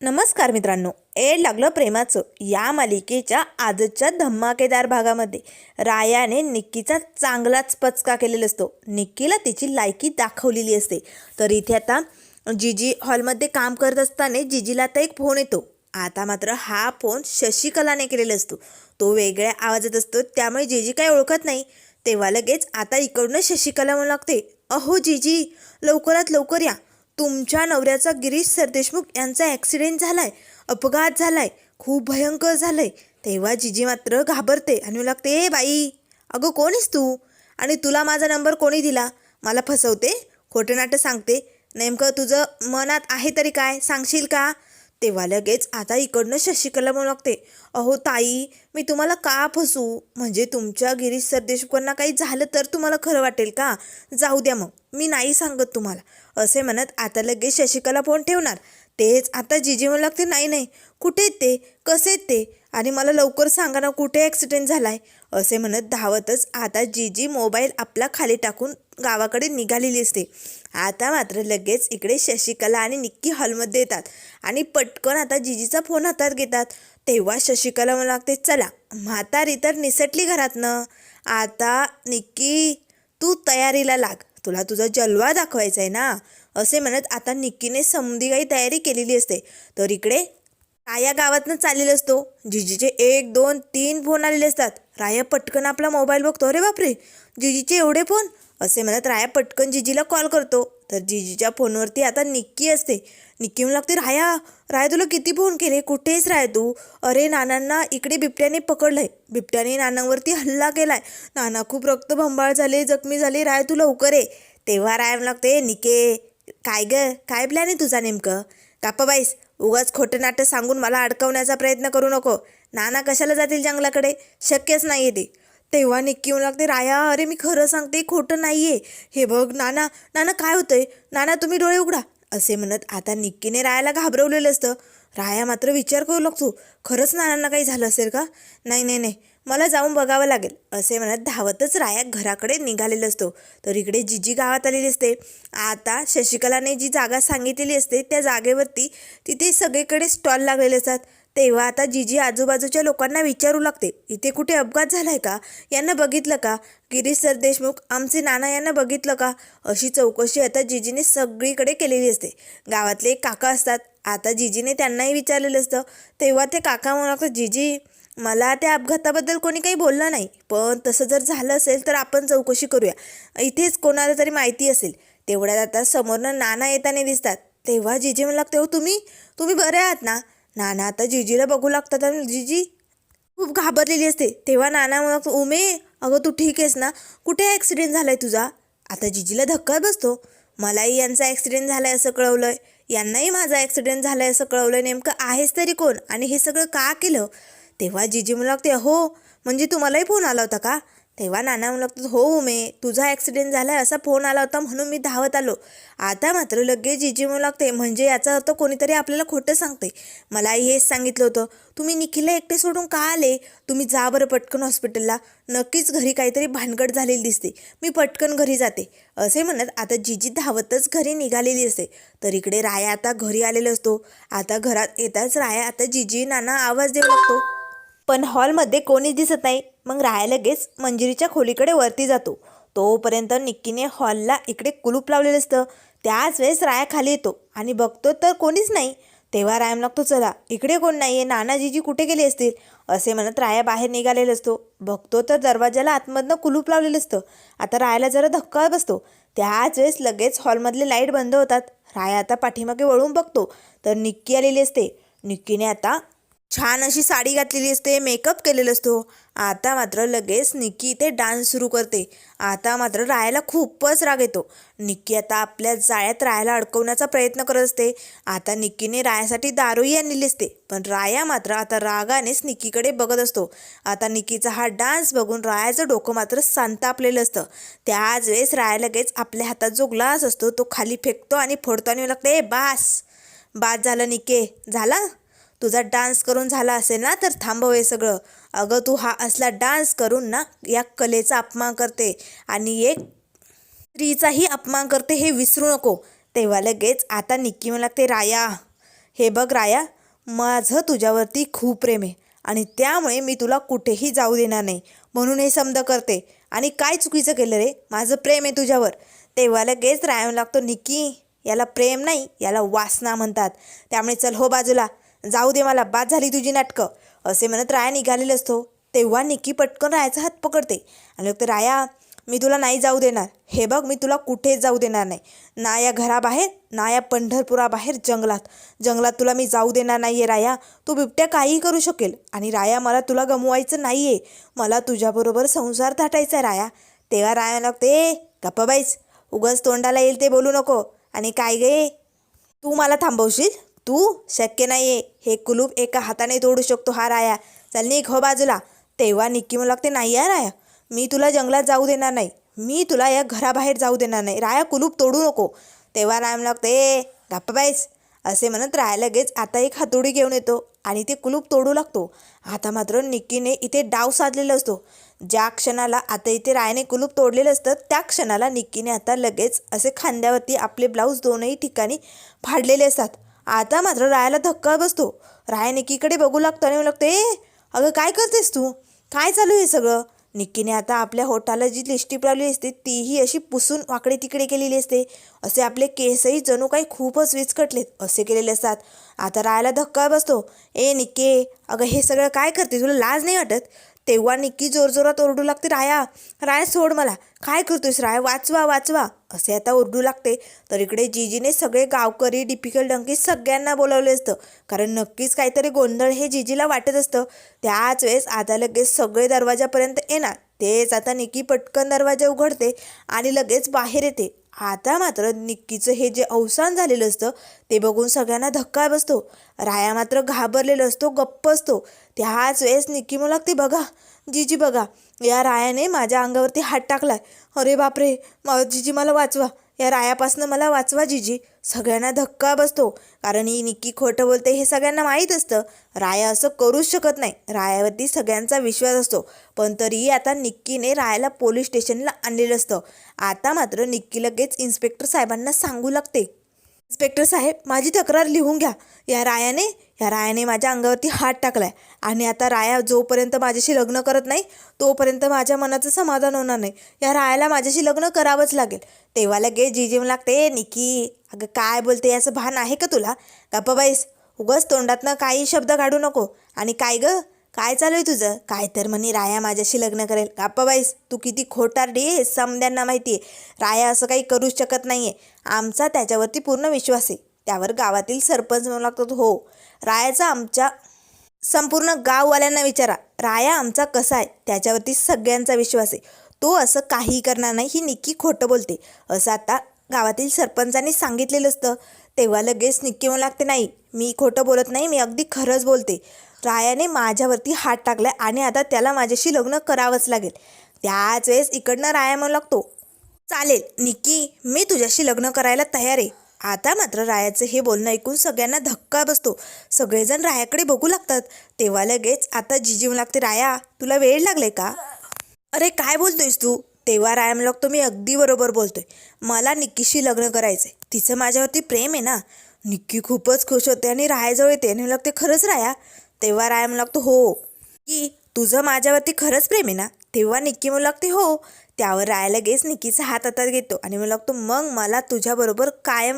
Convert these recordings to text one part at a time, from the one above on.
नमस्कार मित्रांनो, एड लागलं प्रेमाचं या मालिकेच्या आजच्या धमाकेदार भागामध्ये रायाने निक्कीचा चांगलाच पचका केलेला असतो. निक्कीला तिची लायकी दाखवलेली असते. तर इथे आता जीजी हॉलमध्ये काम करत असताना जीजीला आता एक फोन येतो. आता मात्र हा फोन शशिकलाने केलेला असतो. तो वेगळ्या आवाजात असतो, त्यामुळे जीजी काही ओळखत नाही. तेव्हा लगेच आता इकडून शशिकला म्हणू लागते, अहो जीजी, लवकरात लवकर या. तुमच्या नवऱ्याचा गिरीश सरदेशमुख यांचा ॲक्सिडेंट झालाय, अपघात झालाय, खूप भयंकर झालंय. तेव्हा जीजी मात्र घाबरते आणि म्हणू लागते, ए बाई, अगं कोण आहेस तू? आणि तुला माझा नंबर कोणी दिला? मला फसवते, खोटं नाटं सांगते. नेमकं तुझं मनात आहे तरी काय, सांगशील का? तेव्हा लगेच आता इकडनं शशिकला म्हणू लागते, अहो ताई, मी तुम्हाला का फसू? म्हणजे तुमच्या गिरीश सरदेशमुखांना काही झालं तर तुम्हाला खरं वाटेल का? जाऊ द्या मग, मी नाही सांगत तुम्हाला. असे म्हणत आता लगेच शशिकला फोन ठेवणार. तेच आता जीजी म्हणू लागते, नाही नाही, कुठे आहेत ते, कसे आहेत ते, आणि मला लवकर सांगा ना, कुठे ॲक्सिडेंट झाला आहे. असे म्हणत धावतच आता जीजी मोबाईल आपला खाली टाकून गावाकडे निघालेली असते. आता मात्र लगेच इकडे शशिकला आणि निक्की हॉलमध्ये येतात आणि पटकन आता जीजीचा फोन हातात घेतात. तेव्हा शशिकला म्हणू लागते, चला म्हातारी तर निसटली घरातनं, आता निक्की तू तयारीला लाग, तुला तुझा जलवा दाखवायचा आहे ना. असे म्हणत आता निक्कीने समधी काही तयारी केलेली असते. तर इकडे राया गावातनं चाललेला असतो. जीजीचे 1 2 3 फोन आलेले असतात. राया पटकन आपला मोबाईल बघतो, अरे बापरे, जीजीचे एवढे फोन. असे म्हणत राया पटकन जीजीला कॉल करतो. तर जीजीच्या फोनवरती आता निक्की असते. निक्की म्हणू लागते, राया राया तुला किती फोन केले, कुठेच राय तू? अरे नानांना इकडे बिबट्याने पकडलंय, बिबट्याने नानांवरती हल्ला केलाय, नाना खूप रक्तबंबाळ झाले, जखमी झाले, राय तू लवकर ये. तेव्हा राय म्हणू लागते, निके काय ग, काय प्लॅन आहे तुझा नेमकं? कापाबाईस, उगाच खोटं नाटं सांगून मला अडकवण्याचा प्रयत्न करू नको. नाना कशाला जातील जंगलाकडे, शक्यच नाही आहे ते. तेव्हा निक्की म्हणू लागते, राया अरे मी खरं सांगते, खोटं नाही आहे. हे बघ नाना, नाना काय होतंय, नाना तुम्ही डोळे उघडा. असे म्हणत आता निक्कीने रायाला घाबरवलेलं असतं. राया मात्र विचार करू लागतो, खरंच नानांना काही झालं असेल का? नाही नाही नाही, मला जाऊन बघावं लागेल. असे म्हणत धावतच राया घराकडे निघालेला असतो. तर इकडे जीजी गावात आलेली असते. आता शशिकलाने जी जागा सांगितलेली असते त्या जागेवरती तिथे सगळीकडे स्टॉल लागलेले असतात. तेव्हा आता जीजी आजूबाजूच्या लोकांना विचारू लागते, इथे कुठे अपघात झालाय का, यांना बघितलं का, गिरीश सरदेशमुख आमचे नाना यांना बघितलं का? अशी चौकशी आता जीजीने सगळीकडे केलेली असते. गावातले एक काका असतात. आता जीजीने त्यांनाही विचारलेलं असतं. तेव्हा ते काका म्हणू लागतात, जीजी मला त्या अपघाताबद्दल कोणी काही बोललं नाही, पण तसं जर झालं असेल तर आपण चौकशी करूया, इथेच कोणाला तरी माहिती असेल. तेवढ्यात आता समोरनं नाना येताना दिसतात. तेव्हा जीजी म्हणू लागते, हो तुम्ही तुम्ही बरे आहात ना? नाना आता जीजीला बघू लागतात आणि जीजी खूप घाबरलेली असते. तेव्हा नाना म्हणू लागतो, उमे अगं तू ठीक आहेस ना, कुठे ॲक्सिडेंट झाला आहे तुझा? आता जीजीला धक्का बसतो. मलाही यांचा ॲक्सिडेंट झाला आहे असं कळवलं आहे, यांनाही माझा ॲक्सिडेंट झाला आहे असं कळवलं आहे, नेमकं आहेस तरी कोण आणि हे सगळं का केलं? तेव्हा जीजी म्हणू लागते, हो म्हणजे तुम्हालाही फोन आला होता का? तेव्हा नाना म्हणू लागतो, हो उमे, तुझा ॲक्सिडेंट झाला आहे असा फोन आला होता म्हणून मी धावत आलो. आता मात्र लगेच जीजी म्हणू लागते, म्हणजे याचा अर्थ कोणीतरी आपल्याला खोटं सांगते. मलाही हेच सांगितलं होतं, तुम्ही निखिलला एकटे सोडून का आले? तुम्ही जा बरं पटकन हॉस्पिटलला, नक्कीच घरी काहीतरी भानगड झालेली दिसते, मी पटकन घरी जाते. असे म्हणत आता जीजी धावतच घरी निघालेली असते. तर इकडे राया आता घरी आलेला असतो. आता घरात येताच राया आता जीजी नाना आवाज देऊ लागतो, पण हॉलमध्ये कोणीच दिसत नाही. मग राया लगेच मंजिरीच्या खोलीकडे वरती जातो. तोपर्यंत निक्कीने हॉलला इकडे कुलूप लावलेलं असतं. त्याच वेळेस राया खाली येतो आणि बघतो तर कोणीच नाही. तेव्हा राया लागतो, चला इकडे कोण नाही आहे, नाना जीजी कुठे गेले असतील. असे म्हणत राया बाहेर निघालेला असतो. बघतो तर दरवाजाला आतमधनं कुलूप लावलेलं असतं. आता रायाला जरा धक्का बसतो. त्याच वेळेस लगेच हॉलमधले लाईट बंद होतात. राया आता पाठीमागे वळून बघतो तर निक्की आलेली असते. निक्कीने आता छान अशी साडी घातलेली असते, मेकअप केलेला असतो. आता मात्र लगेच निक्की इथे डान्स सुरू करते. आता मात्र रायाला खूपच राग येतो. निक्की आता आपल्या जाळ्यात रायाला अडकवण्याचा प्रयत्न करत असते. आता निक्कीने रायासाठी दारूही आणलेली असते, पण राया मात्र आता रागानेच निक्कीकडे बघत असतो. आता निक्कीचा हा डान्स बघून रायाचं डोकं मात्र संतापलेलं असतं. त्याच वेळेस राया लगेच आपल्या हातात जो ग्लास असतो तो खाली फेकतो आणि फोडतो आणि लागते, बास बास झालं निक्के, झाला तुझा डान्स करून झाला असेल ना, तर थांबव हे सगळं. अगं तू हा असला डान्स करून ना या कलेचा अपमान करते आणि एक स्त्रीचाही अपमान करते, हे विसरू नको. तेव्हा लगेच आता निक्की म्हणू लागते, राया हे बघ राया, माझं तुझ्यावरती खूप प्रेम आहे आणि त्यामुळे मी तुला कुठेही जाऊ देणार नाही म्हणून हे समज करते. आणि काय चुकीचं केलं रे? माझं प्रेम आहे तुझ्यावर. तेव्हा लगेच राया लागतो, निक्की याला प्रेम नाही, याला वासना म्हणतात. त्यामुळे चल हो बाजूला, जाऊ दे मला, बाद झाली तुझी नाटकं, असे म्हणत राया निघालेला असतो. तेव्हा निक्की पटकन रायाचा हात पकडते आणि लगते, राया मी तुला नाही जाऊ देणार. हे बघ, मी तुला कुठेच जाऊ देणार नाही, ना या घराबाहेर ना या पंढरपुराबाहेर, जंगलात तुला मी जाऊ देणार नाही आहे राया. तू बिबट्या काहीही करू शकेल आणि राया मला तुला गमवायचं नाही आहे, मला तुझ्याबरोबर संसार थाटायचा आहे राया. तेव्हा राया लागते, गप्प बाईस, उगाच तोंडाला येईल ते बोलू नको. आणि काय गे, तू मला थांबवशील? तू शक्य नाही आहे, हे कुलूप एका हाताने तोडू शकतो हा राया, चल निघ हो बाजूला. तेव्हा निक्की मला लागते, नाही आहे राया, मी तुला जंगलात जाऊ देणार नाही, मी तुला या घराबाहेर जाऊ देणार नाही, राया कुलूप तोडू नको. तेव्हा राया लागते, गप्प बाईस, असे म्हणत राया लगेच आता एक हातोडी घेऊन येतो आणि ते कुलूप तोडू लागतो. आता मात्र निक्कीने इथे डाव साधलेला असतो. ज्या क्षणाला आता इथे रायाने कुलूप तोडलेलं असतं त्या क्षणाला निक्कीने आता लगेच असे खांद्यावरती आपले ब्लाऊज दोनही ठिकाणी फाडलेले असतात. आता मात्र रायाला धक्का बसतो. राया निक्कीकडे बघू लागतो आणि लागते, अगं काय करतेस तू, काय चालू आहे सगळं? निक्कीने आता आपल्या होठाला जी लिपस्टिक लावली असते तीही अशी पुसून वाकडे तिकडे केलेली असते. असे आपले केसही जणू काही खूपच विचकटलेत असे केलेले असतात. आता रायाला धक्का बसतो. ए निक्के, अगं हे सगळं काय करते, तुला लाज नाही वाटत? तेव्हा निक्की जोरजोरात ओरडू लागते, राया राया सोड मला, काय करतोयस राया, वाचवा वाचवा, असे आता ओरडू लागते. तर इकडे जीजीने सगळे गावकरी, डिपिकल डंकी सगळ्यांना बोलावले असतं, कारण नक्कीच काहीतरी गोंधळ हे जीजीला वाटत असतं. त्याच वेळेस आता लगेच सगळे दरवाजापर्यंत येणार. तेच आता निक्की पटकन दरवाजा उघडते आणि लगेच बाहेर येते. आता मात्र निक्कीचं हे जे अवसान झालेलं असतं ते बघून सगळ्यांना धक्का बसतो. राया मात्र घाबरलेला असतो, गप्प असतो. त्याच वेळेस निक्की मला लागते, बघा जीजी बघा, या रायाने माझ्या अंगावरती हात टाकलाय, अरे बापरे, जीजी मला वाचवा, या रायापासनं मला वाचवा जीजी. सगळ्यांना धक्का बसतो, कारण ही निक्की खोटं बोलते हे सगळ्यांना माहीत असतं. राया असं करूच शकत नाही, रायावरती सगळ्यांचा विश्वास असतो. पण तरीही आता निक्कीने रायाला पोलीस स्टेशनला आणलेलं असतं. आता मात्र निक्की लगेच इन्स्पेक्टर साहेबांना सांगू लागते, इन्स्पेक्टर साहेब माझी तक्रार लिहून घ्या, या रायाने माझ्या अंगावरती हात टाकलाय आणि आता राया जोपर्यंत माझ्याशी लग्न करत नाही तोपर्यंत माझ्या मनाचं समाधान होणार नाही, या रायाला माझ्याशी लग्न करावंच लागेल. तेव्हा लगेच जीजीम लागते, निक्की अगं काय बोलते, याचं भान आहे का तुला? गप्प बाईस, उगाच तोंडातनं काही शब्द काढू नको. आणि काय गं, काय चालू आहे तुझं? काय तर म्हणे राया माझ्याशी लग्न करेल. गप्प बाईस, तू किती खोटारडी आहे समद्यांना माहिती आहे, राया असं काही करूच शकत नाही आहे, आमचा त्याच्यावरती पूर्ण विश्वास आहे. त्यावर गावातील सरपंच म्हणू लागतो, हो रायाचा आमच्या संपूर्ण गाववाल्यांना विचारा, राया आमचा कसा आहे त्याच्यावरती सगळ्यांचा विश्वास आहे, तो असं काही करणार नाही, ही निक्की खोटं बोलते, असं आता गावातील सरपंचांनी सांगितलेलं असतं. तेव्हा लगेच निक्की म्हणू लागते, नाही मी खोटं बोलत नाही, मी अगदी खरंच बोलते, रायाने माझ्यावरती हात टाकलाय आणि आता त्याला माझ्याशी लग्न करावंच लागेल. त्याच वेळेस इकडनं राया म्हणू लागतो, चालेल निक्की, मी तुझ्याशी लग्न करायला तयार आहे. आता मात्र रायाचं हे बोलणं ऐकून सगळ्यांना धक्का बसतो. सगळेजण रायाकडे बघू लागतात. तेव्हा लगेच आता जिजीव लागते, राया तुला वेळ लागलाय का? अरे काय बोलतोयस तू? तेव्हा राया म्हणू लागतो, मी अगदी बरोबर बोलतोय, मला निक्कीशी लग्न करायचं आहे, तिचं माझ्यावरती प्रेम आहे ना. निक्की खूपच खुश होते आणि रायाजवळ येते आणि म्हणू लागते, खरंच राया? तेव्हा राया म्हणू लागतो, हो की तुझं माझ्यावरती खरंच प्रेम आहे ना? तेव्हा निक्की म्हणू लागते, हो. त्यावर राया लगेच निक्कीचा हात हातात घेतो आणि म्हणू लागतो, मग मला तुझ्याबरोबर कायम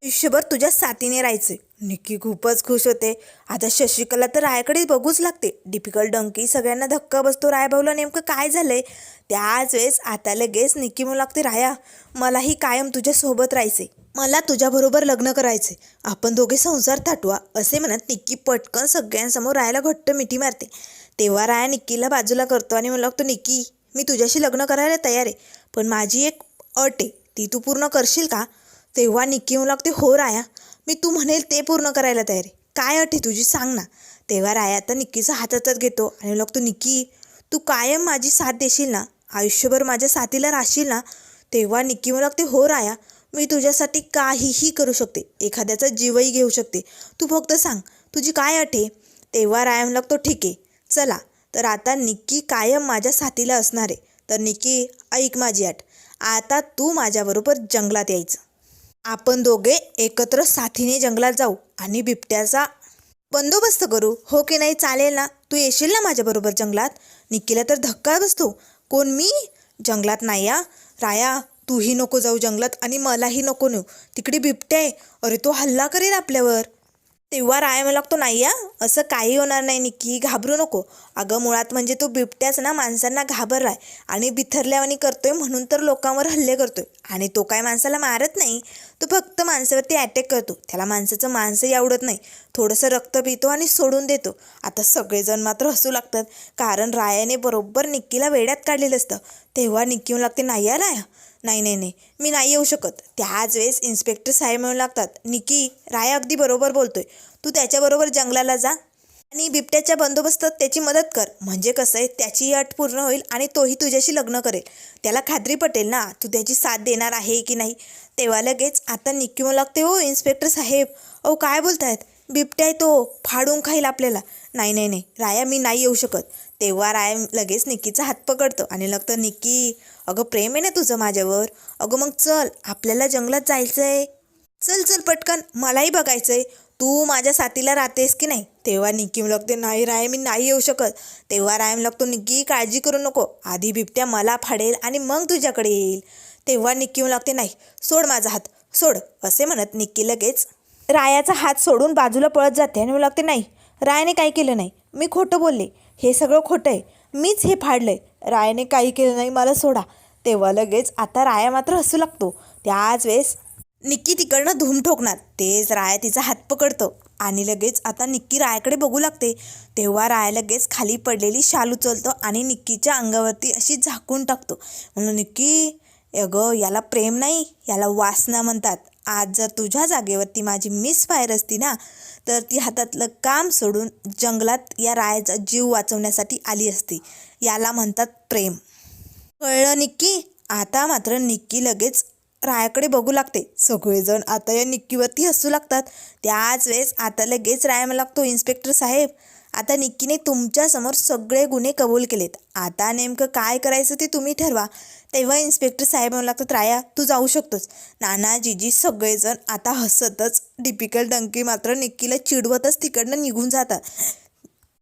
आयुष्यभर तुझ्या साथीने राहायचे. निक्की खूपच खुश होते. आता शशिकला तर रायाकडे बघूच लागते. डिफिकल्ट डंकी सगळ्यांना धक्का बसतो, राया भाऊला नेमकं काय झालंय? त्याच वेळेस आता लगेच निक्की म्हणू लागते, राया मलाही कायम तुझ्यासोबत राहायचे, मला तुझ्याबरोबर लग्न करायचे, आपण दोघे संसार थाटवा, असे म्हणत निक्की पटकन सगळ्यांसमोर रायाला घट्ट मिठी मारते. तेव्हा राया निक्कीला बाजूला करतो आणि म्हणू लागतो, निक्की मी तुझ्याशी लग्न करायला तयार आहे, पण माझी एक अट आहे, ती तू पूर्ण करशील का? तेव्हा निक्की म्हणू लागते, हो राया, मी तू म्हणेल ते पूर्ण करायला तयार आहे, काय अट आहे तुझी सांग ना. तेव्हा राया आता निक्कीचा हात हातात घेतो आणि म्हणू लागतो, निक्की तू कायम माझी साथ देशील ना, आयुष्यभर माझ्या साथीला राहशील ना? तेव्हा निक्की म्हणू लागते, हो राया, मी तुझ्यासाठी काहीही करू शकते, एखाद्याचा जीवही घेऊ शकते, तू फक्त सांग तुझी काय अट आहे. तेव्हा राया म्हणू लागतो, ठीक आहे चला, तर आता निक्की कायम माझ्या साथीला असणार आहे, तर निक्की ऐक माझी अट, आता तू माझ्याबरोबर जंगलात यायचं. आपण दोघे एकत्र साथीने जंगलात जाऊ आणि बिबट्याचा बंदोबस्त करू. हो की नाही? चालेल ना? तू येशील ना माझ्याबरोबर जंगलात? निक्कीला तर धक्का बसतो. कोण, मी? जंगलात नाही हा. राया, तूही नको जाऊ जंगलात आणि मलाही नको नेऊ. तिकडे बिबट्या आहे. अरे तो हल्ला करेल आपल्यावर. तेव्हा राया मला लागतो, नाही या, असं काही होणार नाही निक्की, घाबरू नको. अगं मुळात म्हणजे तो बिबट्याच ना माणसांना घाबरलाय आणि बिथरल्यावानी करतोय, म्हणून तर लोकांवर हल्ले करतोय. आणि तो काय माणसाला मारत नाही, तो फक्त माणसावरती अटॅक करतो. त्याला माणसाचं माणसंही आवडत नाही. थोडंसं रक्त पितो आणि सोडून देतो. आता सगळेजण मात्र हसू लागतात, कारण रायाने बरोबर निक्कीला वेड्यात काढलेलं असतं. तेव्हा निक्की म्हणू लागते, नाही या राया, नाही नाही नाही, मी नाही येऊ शकत. त्याच वेळेस इन्स्पेक्टर साहेब म्हणू लागतात, निक्की, राया अगदी बरोबर बोलतोय. तू त्याच्याबरोबर जंगलाला जा आणि बिबट्याच्या बंदोबस्तात त्याची मदत कर. म्हणजे कसं आहे, त्याची अट पूर्ण होईल आणि तोही तुझ्याशी लग्न करेल. त्याला खात्री पटेल ना तू त्याची साथ देणार आहे की नाही. तेव्हा लगेच आता निक्की म्हणू लागते, हो इन्स्पेक्टर साहेब, अहो काय बोलतायत, बिबट्या आहे तो, फाडून खाईल आपल्याला. नाही नाही नाही राया, मी नाही येऊ शकत. तेव्हा राया लगेच निक्कीचा हात पकडतो आणि लागतं, निक्की अगं प्रेम आहे ना तुझं माझ्यावर, अगं मग चल आपल्याला जंगलात जायचं आहे. चल चल पटकन, मलाही बघायचं आहे तू माझ्या साथीला राहतेस की नाही. तेव्हा निक्की लागते, नाही राय, मी नाही येऊ शकत. तेव्हा राय लागतो, निक्की काळजी करू नको, आधी बिबट्या मला फाडेल आणि मग तुझ्याकडे येईल. तेव्हा निक्की लागते, नाही सोड माझा हात, सोड. असे म्हणत निक्की लगेच रायाचा हात सोडून बाजूला पळत जाते आणि लागते, नाही रायाने काही केलं नाही, मी खोटं बोलले, हे सगळं खोटं आहे, मीच हे फाडलंय, रायाने काही केलं नाही, मला सोडा. तेव्हा लगेच आता राया मात्र हसू लागतो. त्याच वेळेस निक्की तिकडनं धूम ठोकणार, तेच राया तिचा हात पकडतो आणि लगेच आता निक्की रायाकडे बघू लागते. तेव्हा राया लगेच खाली पडलेली शाल उचलतो आणि निक्कीच्या अंगावरती अशी झाकून टाकतो. म्हणून निक्की, अगं याला प्रेम नाही, याला वासना म्हणतात. आज जर तुझ्या जागेवरती माझी मिस फायर असती ना, तर ती हातातलं काम सोडून जंगलात या रायाचा जीव वाचवण्यासाठी आली असती. याला म्हणतात प्रेम. कळलं निक्की? आता मात्र निक्की लगेच रायाकडे बघू लागते. सगळेजण आता या निक्कीवरती हसू लागतात. त्याच वेळेस आता लगेच राया मला लागतो, इन्स्पेक्टर साहेब, आता निक्कीने तुमच्यासमोर सगळे गुन्हे कबूल केलेत, आता नेमकं काय करायचं ते तुम्ही ठरवा. तेव्हा इन्स्पेक्टर साहेब म्हणू लागतात, राया तू जाऊ शकतोस. नाना जीजी सगळेजण आता हसतच, टिपिकल डंकी मात्र निक्कीला चिडवतच तिकडनं निघून जातात.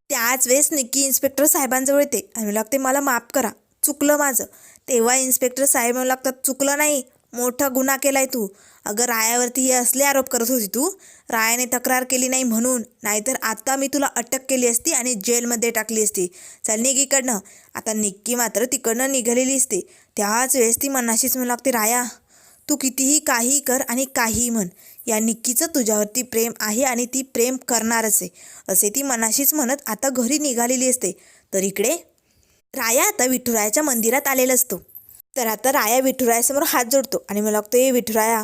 त्याच वेळेस निक्की इन्स्पेक्टर साहेबांजवळ येते आणि लागते, मला माफ करा, चुकलं माझं. तेव्हा इन्स्पेक्टर साहेब म्हणू लागतात, चुकलं नाही, मोठा गुन्हा केलाय तू. अगं रायावरती हे असले आरोप करत होती तू, रायाने तक्रार केली नाही म्हणून, नाहीतर आता मी तुला अटक केली असती आणि जेलमध्ये टाकली असती. चल निघ इकडनं. आता निक्की मात्र तिकडनं निघालेली असते. त्याच वेळेस ती मनाशीच म्हणू लागते, राया तू कितीही काही कर आणि काहीही म्हण, या निक्कीचं तुझ्यावरती प्रेम आहे आणि ती प्रेम करणारच आहे, असे ती मनाशीच म्हणत आता घरी निघालेली असते. तर इकडे राया आता विठुरायाच्या मंदिरात आलेला असतो. तर आता राया विठुरायासमोर हात जोडतो आणि मला लागतो, ए विठुराया,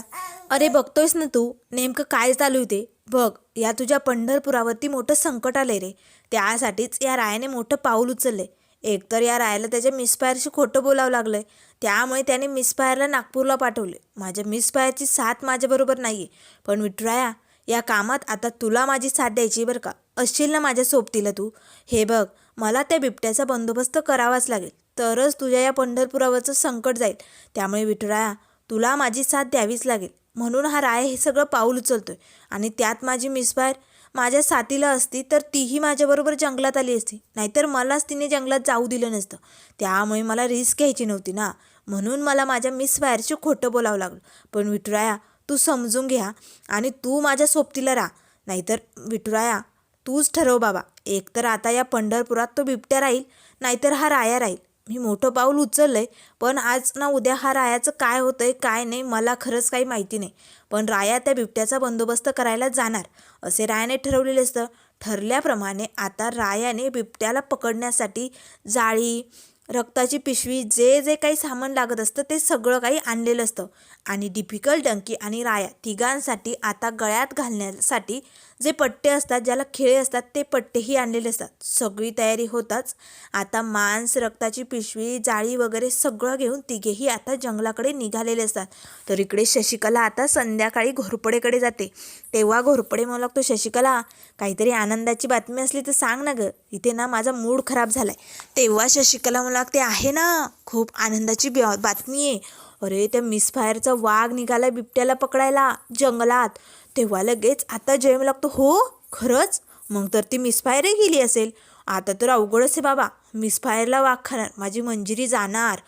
अरे बघतोयस ना तू नेमकं काय चालू आहे ते बघ. या तुझ्या पंढरपुरावरती मोठं संकट आलंय रे. त्यासाठीच या रायाने मोठं पाऊल उचललंय. एकतर या रायाला त्याच्या मिसफायरशी खोटं बोलावं लागलंय, त्यामुळे त्याने मिसफायरला नागपूरला पाठवले. माझ्या मिसफायरची साथ माझ्याबरोबर नाही आहे, पण विठुराया या कामात आता तुला माझी साथ द्यायची बरं का. असशील ना माझ्या सोबतीला तू. हे बघ, मला त्या बिबट्याचा बंदोबस्त करावाच लागेल, तरच तुझ्या या पंढरपुरावरचं संकट जाईल. त्यामुळे विठुराया तुला माझी साथ द्यावीच लागेल. म्हणून हा राय हे सगळं पाऊल उचलतोय. आणि त्यात माझी मिसफायर माझ्या साथीला असती तर तीही माझ्याबरोबर जंगलात आली असती, नाहीतर मलाच तिने जंगलात जाऊ दिलं नसतं. त्यामुळे मला रिस्क घ्यायची नव्हती ना, म्हणून मला माझ्या मिसफायरशी खोटं बोलावं लागलं. पण विठुराया तू समजून घ्या आणि तू माझ्या सोबतीला राहा, नाहीतर विठुराया तूच ठरव बाबा. एकतर आता या पंढरपुरात तो बिबट्या राहील, नाहीतर हा राया राहील. मी मोठं पाऊल उचललंय, पण आज ना उद्या हा रायाचं काय होतंय काय नाही मला खरंच काही माहिती नाही. पण राया त्या बिबट्याचा बंदोबस्त करायला जाणार, असे रायाने ठरवलेलं असतं. ठरल्याप्रमाणे आता रायाने बिबट्याला पकडण्यासाठी जाळी, रक्ताची पिशवी, जे जे काही सामान लागत असतं ते सगळं काही आणलेलं असतं. आणि डिफिकल्ट डंकी आणि राया तिघांसाठी आता गळ्यात घालण्यासाठी जे पट्टे असतात, ज्याला खिळे असतात, ते पट्टेही आणलेले असतात. सगळी तयारी होताच आता मांस, रक्ताची पिशवी, जाळी वगैरे सगळं घेऊन तिघेही आता जंगलाकडे निघालेले असतात. तर इकडे शशिकला आता संध्याकाळी घोरपडेकडे जाते. तेव्हा घोरपडे म्हणू लागतो, शशिकला काहीतरी आनंदाची बातमी असली तर सांग ना गं, इथे ना माझा मूड खराब झालाय. तेव्हा शशिकला म्हणू लागते, आहे ना खूप आनंदाची बातमी आहे. अरे त्या मिसफायरचा वाघ निघाला बिबट्याला पकडायला जंगलात. तेव्हा लगेच आता जयम लागतो, हो खरंच? मग तर ती मिसफायरही गेली असेल. आता तर अवघडच आहे बाबा, मिसफायरला वाघ खाणार, माझी मंजिरी जाणार.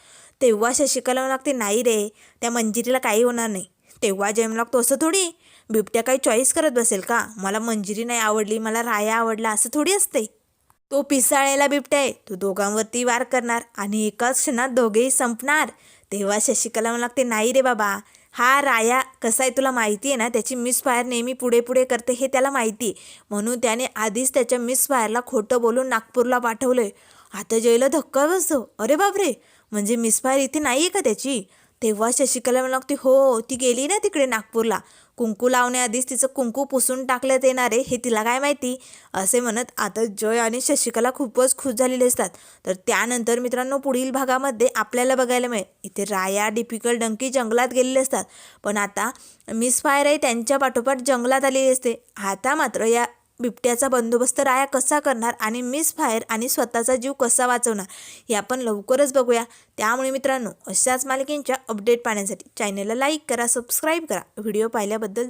तेव्हा शशिकला लागते, नाही रे, त्या मंजिरीला काही होणार नाही. तेव्हा जयम लागतो, असं थोडी, बिबट्या काही चॉईस करत बसेल का? मला मंजिरी नाही आवडली, मला राया आवडला, असं थोडी असते. तो पिसाळेला बिबट्या आहे, तो दोघांवरती वार करणार आणि एकाच क्षणात दोघेही संपणार. तेव्हा शशिकला म्हणू लागते, नाही रे बाबा, हा राया कसा आहे तुला माहिती आहे ना, त्याची मिसफायर नेहमी पुढे पुढे करते हे त्याला माहिती आहे. म्हणून त्याने आधीच त्याच्या मिसफायरला खोटं बोलून नागपूरला पाठवलंय. आता जयला धक्का बसतो, अरे बापरे, म्हणजे मिसफायर इथे नाही आहे का त्याची? तेव्हा शशिकला म्हणू लागते, हो, ती गेली ना तिकडे नागपूरला, कुंकू लावण्याआधीच तिचं कुंकू पुसून टाकण्यात येणार आहे हे तिला काय माहिती. असे म्हणत आता जय आणि शशिकला खूपच खुश झालेले असतात. तर त्यानंतर मित्रांनो पुढील भागामध्ये आपल्याला बघायला मिळेल, इथे राया, डिफिकल्ट, डंकी जंगलात गेलेले असतात, पण आता मिसफायर आहे त्यांच्या पाठोपाठ जंगलात आलेली असते. आता मात्र या बिबट्याचा बंदोबस्त राया कसा करणार आणि मिसफायर आणि स्वतःचा जीव कसा वाचवणार हे आपण लवकरच बघूया. त्यामुळे मित्रांनो अशाच मालिकेंच्या अपडेट पाहण्यासाठी चॅनलला लाईक करा, सबस्क्राईब करा. व्हिडिओ पाहिल्याबद्दल